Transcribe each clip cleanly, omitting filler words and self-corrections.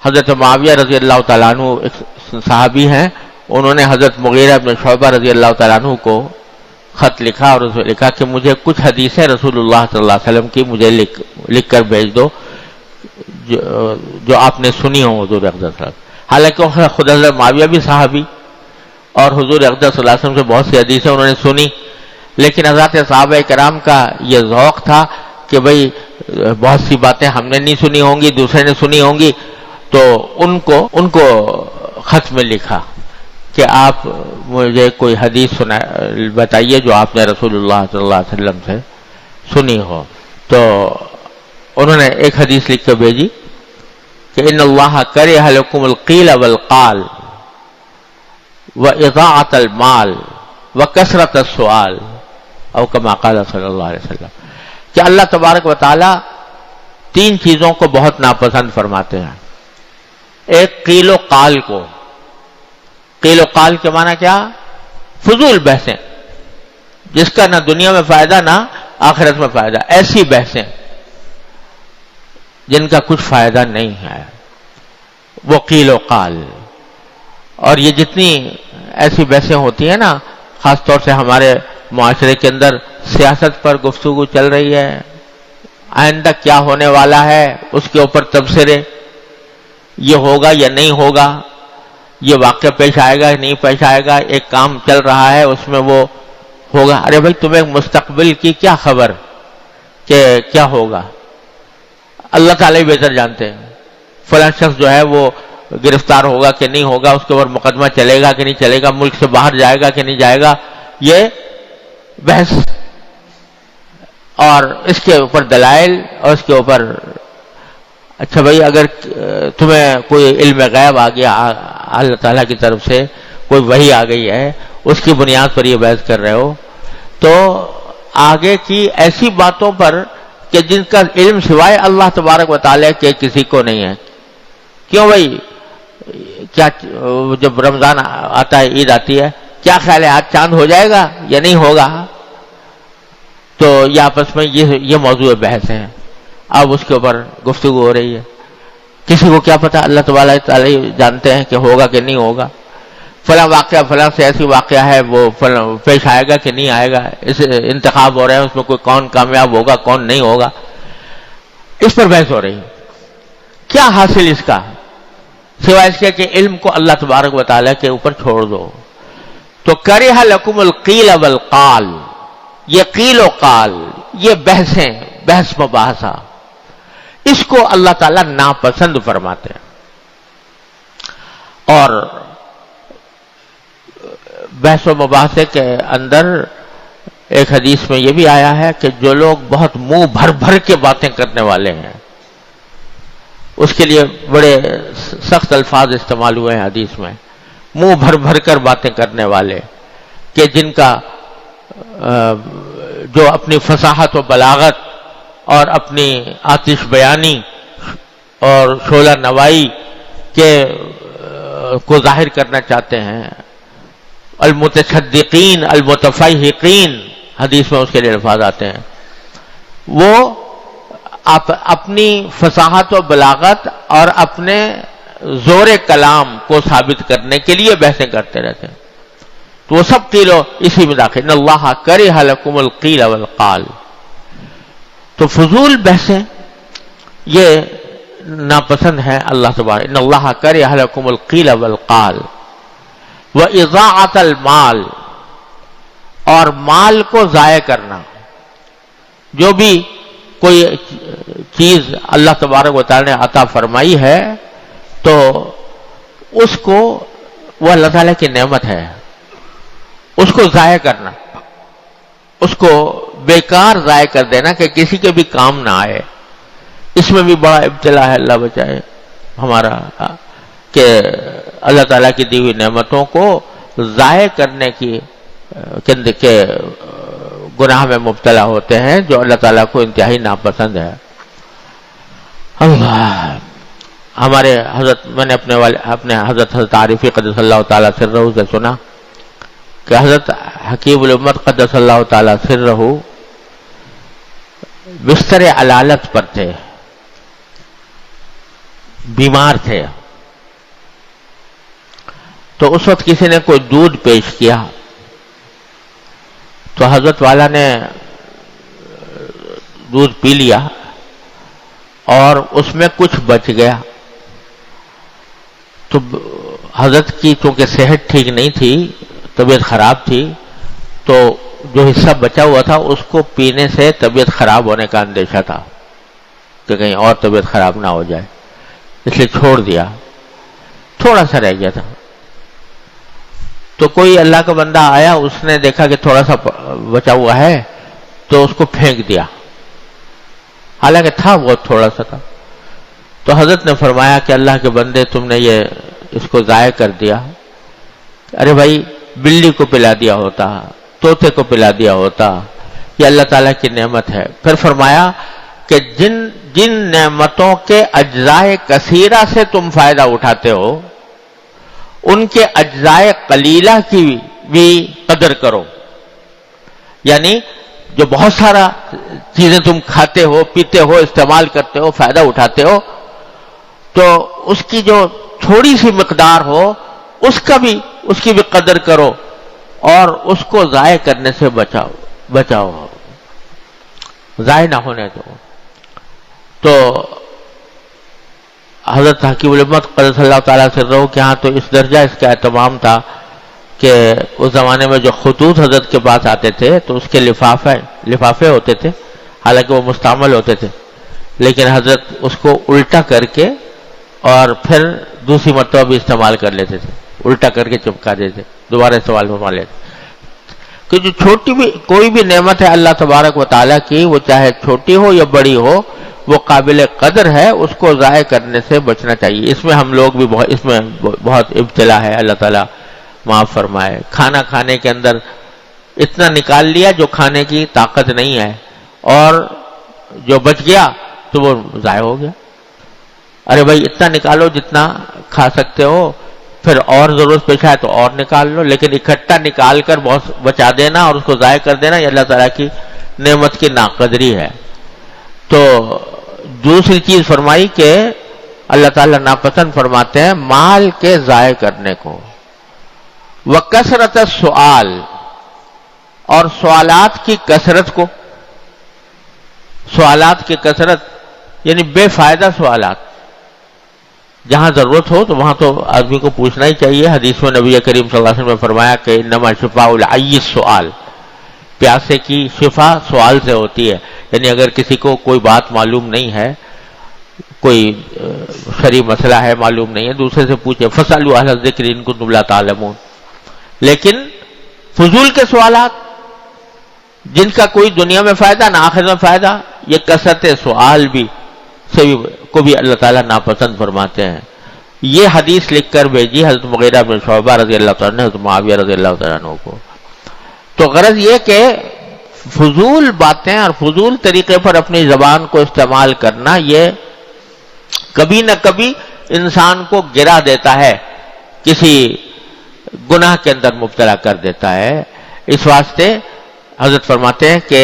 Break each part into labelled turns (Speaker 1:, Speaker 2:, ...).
Speaker 1: حضرت معاویہ رضی اللہ تعالیٰ عنہ ایک صحابی ہیں، انہوں نے حضرت مغیرہ بن شعبہ رضی اللہ تعالیٰ عنہ کو خط لکھا اور اس میں لکھا کہ مجھے کچھ حدیثیں رسول اللہ صلی اللہ علیہ وسلم کی مجھے لکھ کر بھیج دو جو آپ نے سنی ہو حضور اقدس صلی اللہ علیہ وسلم. حالانکہ خود حضرت معاویہ بھی صحابی اور حضور اقدس صلی اللہ علیہ وسلم سے بہت سی حدیثیں انہوں نے سنی، لیکن حضرات صحابہ کرام کا یہ ذوق تھا کہ بھئی بہت سی باتیں ہم نے نہیں سنی ہوں گی، دوسرے نے سنی ہوں گی، تو ان کو خط میں لکھا کہ آپ مجھے کوئی حدیث بتائیے جو آپ نے رسول اللہ صلی اللہ علیہ وسلم سے سنی ہو. تو انہوں نے ایک حدیث لکھ کے بھیجی کہ ان اللہ کرہ لکم القیل والقال واضاعۃ المال وکثرۃ السؤال او کما قال صلی اللہ علیہ وسلم، کہ اللہ تبارک و تعالی تین چیزوں کو بہت ناپسند فرماتے ہیں. ایک قیل و قال کو، قیل و قال کے معنی کیا؟ فضول بحثیں جس کا نہ دنیا میں فائدہ نہ آخرت میں فائدہ، ایسی بحثیں جن کا کچھ فائدہ نہیں ہے، وہ قیل و قال. اور یہ جتنی ایسی بحثیں ہوتی ہیں نا، خاص طور سے ہمارے معاشرے کے اندر سیاست پر گفتگو چل رہی ہے، آئندہ کیا ہونے والا ہے اس کے اوپر تبصرے، یہ ہوگا یا نہیں ہوگا، یہ واقعہ پیش آئے گا یا نہیں پیش آئے گا، ایک کام چل رہا ہے اس میں وہ ہوگا. ارے بھائی تمہیں مستقبل کی کیا خبر کہ کیا ہوگا؟ اللہ تعالیٰ ہی بہتر جانتے ہیں. فلاں شخص جو ہے وہ گرفتار ہوگا کہ نہیں ہوگا، اس کے اوپر مقدمہ چلے گا کہ نہیں چلے گا، ملک سے باہر جائے گا کہ نہیں جائے گا، یہ بحث اور اس کے اوپر دلائل اور اس کے اوپر. اچھا بھائی اگر تمہیں کوئی علم غیب آ گیا اللہ تعالیٰ کی طرف سے، کوئی وحی آ گئی ہے، اس کی بنیاد پر یہ بحث کر رہے ہو، تو آگے کی ایسی باتوں پر کہ جن کا علم سوائے اللہ تبارک و تعالیٰ کے کسی کو نہیں ہے. کیوں بھائی؟ کیا جب رمضان آتا ہے، عید آتی ہے، کیا خیال ہے آج چاند ہو جائے گا یا نہیں ہوگا؟ تو یہ آپس میں یہ موضوع بحث ہے. اب اس کے اوپر گفتگو ہو رہی ہے. کسی کو کیا پتا، اللہ تبارک تعالیٰ جانتے ہیں کہ ہوگا کہ نہیں ہوگا. فلاں واقعہ فلاں سے ایسی واقعہ ہے وہ پیش آئے گا کہ نہیں آئے گا، اس انتخاب ہو رہے ہیں، اس میں کوئی کون کامیاب ہوگا کون نہیں ہوگا، اس پر بحث ہو رہی ہے. کیا حاصل اس کا سوائے اس کے کہ علم کو اللہ تبارک و تعالیٰ کے اوپر چھوڑ دو. تو کرہ لکم القیل والقال، یہ قیل و قال، یہ بحثیں، بحث مباحثہ، اس کو اللہ تعالیٰ ناپسند فرماتے ہیں. اور بحث و مباحثے کے اندر ایک حدیث میں یہ بھی آیا ہے کہ جو لوگ بہت منہ بھر بھر کے باتیں کرنے والے ہیں، اس کے لیے بڑے سخت الفاظ استعمال ہوئے ہیں حدیث میں. منہ بھر بھر کر باتیں کرنے والے کہ جن کا جو اپنی فصاحت و بلاغت اور اپنی آتش بیانی اور شعلہ نوائی کے کو ظاہر کرنا چاہتے ہیں. المتشدقین المتفیہقین حدیث میں اس کے لیے الفاظ آتے ہیں. وہ اپنی فصاحت و بلاغت اور اپنے زور کلام کو ثابت کرنے کے لیے بحثیں کرتے رہتے ہیں. تو وہ سب قیل اسی میں داخل. ان اللہ کرہ لکم القیل والقال. تو فضول بحثیں یہ ناپسند ہے اللہ تبارک. ان اللہ کرہ لکم القیل والقال واضاعۃ المال، اور مال کو ضائع کرنا. جو بھی کوئی چیز اللہ تبارک و تعالی نے عطا فرمائی ہے تو اس کو، وہ اللہ تعالیٰ کی نعمت ہے، اس کو ضائع کرنا، اس کو بیکار ضائع کر دینا کہ کسی کے بھی کام نہ آئے. اس میں بھی بڑا ابتلا ہے، اللہ بچائے ہمارا، کہ اللہ تعالیٰ کی دی ہوئی نعمتوں کو ضائع کرنے کے گناہ میں مبتلا ہوتے ہیں، جو اللہ تعالیٰ کو انتہائی ناپسند ہے. اللہ ہمارے حضرت، میں نے اپنے حضرت عارفی قدس اللہ تعالیٰ سرہ سے سنا کہ حضرت حکیم الامت قدس اللہ تعالیٰ سرہ بستر علالت پر تھے. بیمار تھے. تو اس وقت کسی نے کوئی دودھ پیش کیا تو حضرت والا نے دودھ پی لیا اور اس میں کچھ بچ گیا. تو حضرت کی چونکہ صحت ٹھیک نہیں تھی، طبیعت خراب تھی، تو جو حصہ بچا ہوا تھا اس کو پینے سے طبیعت خراب ہونے کا اندیشہ تھا کہ کہیں اور طبیعت خراب نہ ہو جائے، اس لیے چھوڑ دیا. تھوڑا سا رہ گیا تھا. تو کوئی اللہ کا بندہ آیا، اس نے دیکھا کہ تھوڑا سا بچا ہوا ہے تو اس کو پھینک دیا، حالانکہ تھا بہت تھوڑا سا تھا. تو حضرت نے فرمایا کہ اللہ کے بندے تم نے اس کو ضائع کر دیا. ارے بھائی، بلی کو پلا دیا ہوتا، طوطے کو پلا دیا ہوتا، یہ اللہ تعالیٰ کی نعمت ہے. پھر فرمایا کہ جن نعمتوں کے اجزاء کثیرہ سے تم فائدہ اٹھاتے ہو، ان کے اجزاء قلیلہ کی بھی قدر کرو. یعنی جو بہت سارا چیزیں تم کھاتے ہو، پیتے ہو، استعمال کرتے ہو، فائدہ اٹھاتے ہو، تو اس کی جو تھوڑی سی مقدار ہو اس کی بھی قدر کرو اور اس کو ضائع کرنے سے بچاؤ، ضائع نہ ہونے دو. تو حضرت حکیم الامت قدس اللہ تعالیٰ سے رہو کہ ہاں، تو اس درجہ اس کا اہتمام تھا کہ اس زمانے میں جو خطوط حضرت کے پاس آتے تھے تو اس کے لفافے ہوتے تھے، حالانکہ وہ مستعمل ہوتے تھے، لیکن حضرت اس کو الٹا کر کے اور پھر دوسری مرتبہ بھی استعمال کر لیتے تھے، الٹا کر کے چپکا دیتے، دوبارہ استعمال فرما لیتے. کہ جو کوئی بھی نعمت ہے اللہ تبارک و تعالیٰ کی، وہ چاہے چھوٹی ہو یا بڑی ہو، وہ قابل قدر ہے، اس کو ضائع کرنے سے بچنا چاہیے. اس میں ہم لوگ بھی اس میں بہت ابتلا ہے، اللہ تعالیٰ معاف فرمائے. کھانا کھانے کے اندر اتنا نکال لیا جو کھانے کی طاقت نہیں ہے، اور جو بچ گیا تو وہ ضائع ہو گیا. ارے بھائی، اتنا نکالو جتنا کھا سکتے ہو، پھر اور ضرورت پیش آئے تو اور نکال لو، لیکن اکٹھا نکال کر بہت بچا دینا اور اس کو ضائع کر دینا، یہ اللہ تعالیٰ کی نعمت کی ناقدری ہے. تو دوسری چیز فرمائی کہ اللہ تعالیٰ ناپسند فرماتے ہیں مال کے ضائع کرنے کو. وَكَثْرَةَ السُّؤَالِ، اور سوالات کی کثرت کو. سوالات کی کثرت یعنی بے فائدہ سوالات. جہاں ضرورت ہو تو وہاں تو آدمی کو پوچھنا ہی چاہیے. حدیث میں نبی کریم صلی اللہ علیہ وسلم نے فرمایا کہ انما شفاء العی السؤال، پیاسے کی شفا سوال سے ہوتی ہے. یعنی اگر کسی کو کوئی بات معلوم نہیں ہے، کوئی شرعی مسئلہ ہے معلوم نہیں ہے، دوسرے سے پوچھے. فَاسْأَلُوا أَهْلَ الذِّكْرِ إِن كُنتُمْ لَا تَعْلَمُونَ. لیکن فضول کے سوالات جن کا کوئی دنیا میں فائدہ نہ آخرت میں فائدہ، یہ کثرت سوال کو بھی اللہ تعالیٰ ناپسند فرماتے ہیں. یہ حدیث لکھ کر بھیجی حضرت مغیرہ بن شعبہ رضی اللہ تعالیٰ نے حضرت معاویہ رضی اللہ تعالیٰ عنہ کو. تو غرض یہ کہ فضول باتیں اور فضول طریقے پر اپنی زبان کو استعمال کرنا، یہ کبھی نہ کبھی انسان کو گرا دیتا ہے، کسی گناہ کے اندر مبتلا کر دیتا ہے. اس واسطے حضرت فرماتے ہیں کہ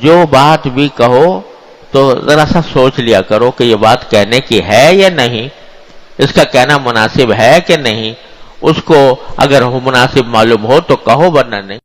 Speaker 1: جو بات بھی کہو تو ذرا سا سوچ لیا کرو کہ یہ بات کہنے کی ہے یا نہیں، اس کا کہنا مناسب ہے کہ نہیں. اس کو اگر مناسب معلوم ہو تو کہو، ورنہ نہیں.